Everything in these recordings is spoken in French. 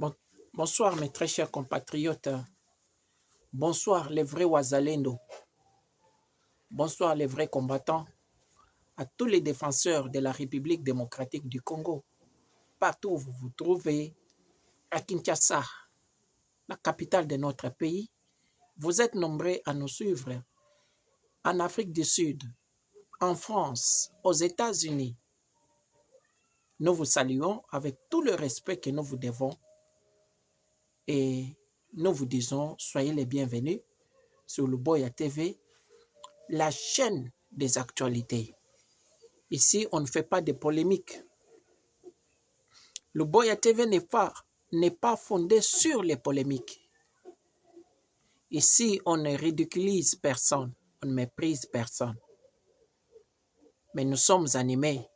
Bon- bonsoir mes très chers compatriotes. Bonsoir les vrais Wazalendo. Bonsoir les vrais combattants. À tous les défenseurs de la République démocratique du Congo. Partout où vous vous trouvez, à Kinshasa, la capitale de notre pays, vous êtes nombreux à nous suivre. En Afrique du Sud, en France, aux États-Unis. Nous vous saluons avec tout le respect que nous vous devons et nous vous disons soyez les bienvenus sur Luboya TV, la chaîne des actualités. Ici, on ne fait pas de polémique. Luboya TV n'est pas fondé sur les polémiques. Ici, on ne ridiculise personne, on ne méprise personne. Mais nous sommes animés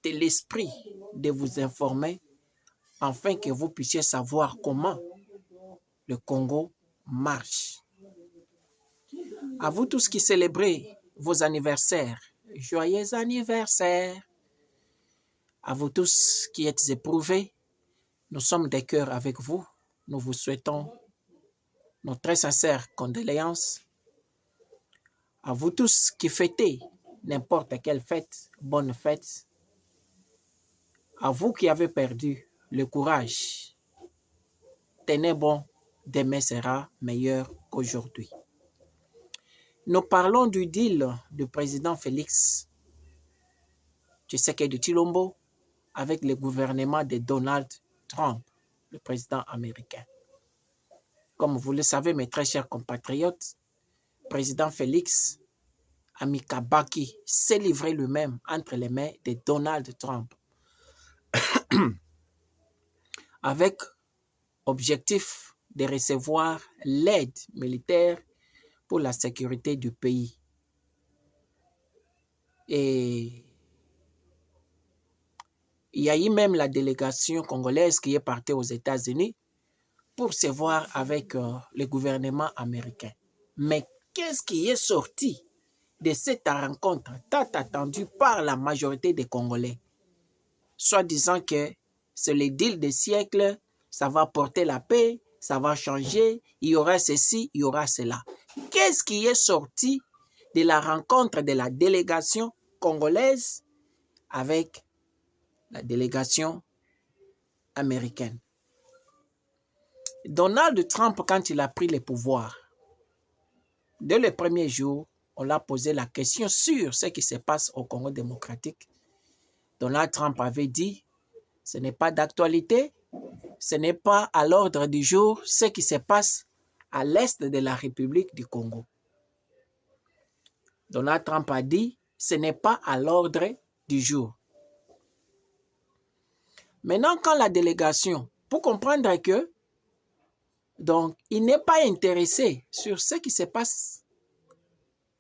de l'esprit de vous informer afin que vous puissiez savoir comment le Congo marche. À vous tous qui célébrez vos anniversaires, joyeux anniversaire. À vous tous qui êtes éprouvés, nous sommes des cœurs avec vous. Nous vous souhaitons nos très sincères condoléances. À vous tous qui fêtez n'importe quelle fête, bonne fête. À vous qui avez perdu le courage, tenez bon, demain sera meilleur qu'aujourd'hui. Nous parlons du deal du président Félix Tshisekedi Tshilombo avec le gouvernement de Donald Trump, le président américain. Comme vous le savez, mes très chers compatriotes, le président Félix Amikabaki s'est livré lui-même entre les mains de Donald Trump avec objectif de recevoir l'aide militaire pour la sécurité du pays. Et il y a eu même la délégation congolaise qui est partie aux États-Unis pour se voir avec le gouvernement américain. Mais qu'est-ce qui est sorti de cette rencontre tant attendue par la majorité des Congolais? Soit disant que c'est le deal des siècles, ça va porter la paix, ça va changer, il y aura ceci, il y aura cela. Qu'est-ce qui est sorti de la rencontre de la délégation congolaise avec la délégation américaine? Donald Trump, quand il a pris le pouvoir, dès le premier jour, on l'a posé la question sur ce qui se passe au Congo démocratique. Donald Trump avait dit, ce n'est pas d'actualité, ce n'est pas à l'ordre du jour ce qui se passe à l'est de la République du Congo. Donald Trump a dit, ce n'est pas à l'ordre du jour. Maintenant, quand la délégation, pour comprendre que, donc, il n'est pas intéressé sur ce qui se passe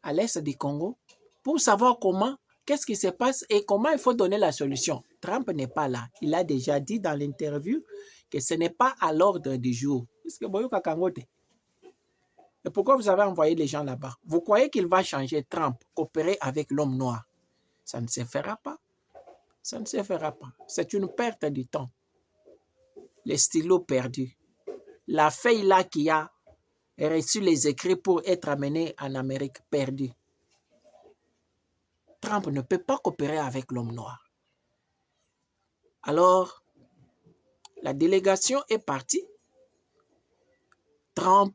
à l'est du Congo pour savoir comment, qu'est-ce qui se passe et comment il faut donner la solution. Trump n'est pas là. Il a déjà dit dans l'interview que ce n'est pas à l'ordre du jour. Et pourquoi vous avez envoyé les gens là-bas? Vous croyez qu'il va changer Trump, coopérer avec l'homme noir? Ça ne se fera pas. Ça ne se fera pas. C'est une perte de temps. Les stylos perdus. La feuille là qui a reçu les écrits pour être amené en Amérique perdue. Trump ne peut pas coopérer avec l'homme noir. Alors, la délégation est partie. Trump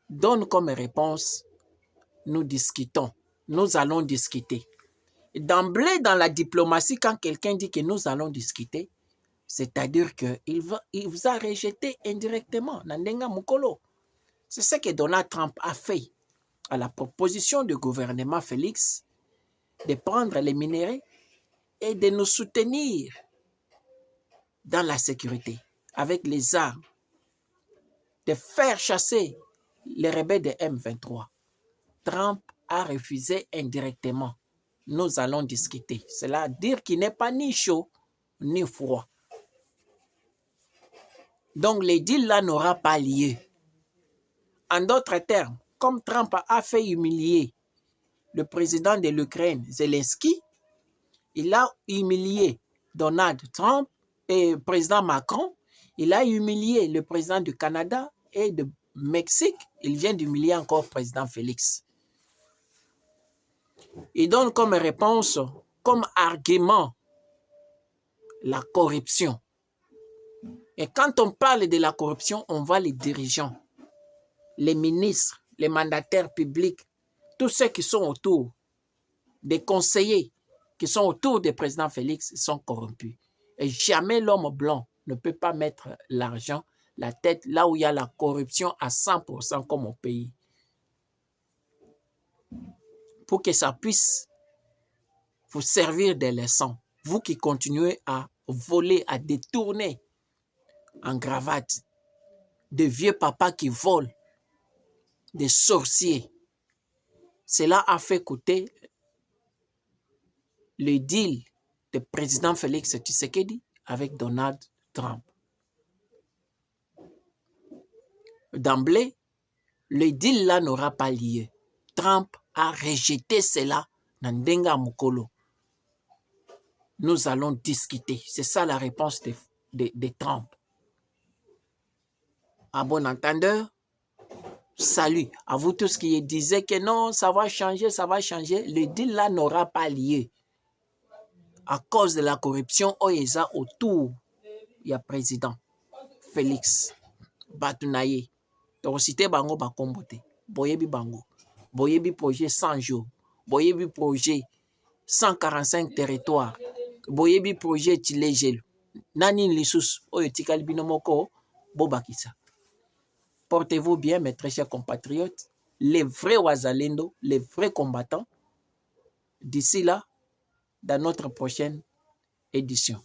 donne comme réponse, nous discutons, nous allons discuter. D'emblée, dans la diplomatie, quand quelqu'un dit que nous allons discuter, c'est-à-dire qu'il vous a rejeté indirectement. Nandenga Mukolo. C'est ce que Donald Trump a fait à la proposition du gouvernement Félix de prendre les minéraux et de nous soutenir dans la sécurité avec les armes, de faire chasser les rebelles de M23. Trump a refusé indirectement. Nous allons discuter. Cela veut dire qu'il n'est pas ni chaud ni froid. Donc, le deal là n'aura pas lieu. En d'autres termes, comme Trump a fait humilier le président de l'Ukraine, Zelensky, il a humilié Donald Trump et le président Macron, il a humilié le président du Canada et du Mexique. Il vient d'humilier encore le président Félix. Il donne comme réponse, comme argument, la corruption. Et quand on parle de la corruption, on voit les dirigeants, les ministres, les mandataires publics, tous ceux qui sont autour, des conseillers qui sont autour du président Félix sont corrompus. Et jamais l'homme blanc ne peut pas mettre l'argent, la tête, là où il y a la corruption à 100% comme au pays. Pour que ça puisse vous servir des leçons. Vous qui continuez à voler, à détourner en gravate, de vieux papas qui volent, des sorciers. Cela a fait coûter le deal du président Félix Tshisekedi avec Donald Trump. D'emblée, le deal là n'aura pas lieu. Trump a rejeté cela dans Ndenga Mukolo. Nous allons discuter. C'est ça la réponse de Trump. À bon entendeur, salut. À vous tous qui disaient que non, ça va changer, le deal là n'aura pas lieu. À cause de la corruption, Oyeza autour, il y a président Félix Batunaye. Donc, cité bango bakombote. Boyebi bango. Boyebi projet 100 jours. Boyebi projet 145 territoires. Boyebi projet Tilégel. Nani Lissus, Oyotikal Binomoko, Bobakisa. Portez-vous bien, mes très chers compatriotes, les vrais Wazalendo, les vrais combattants. D'ici là, dans notre prochaine édition.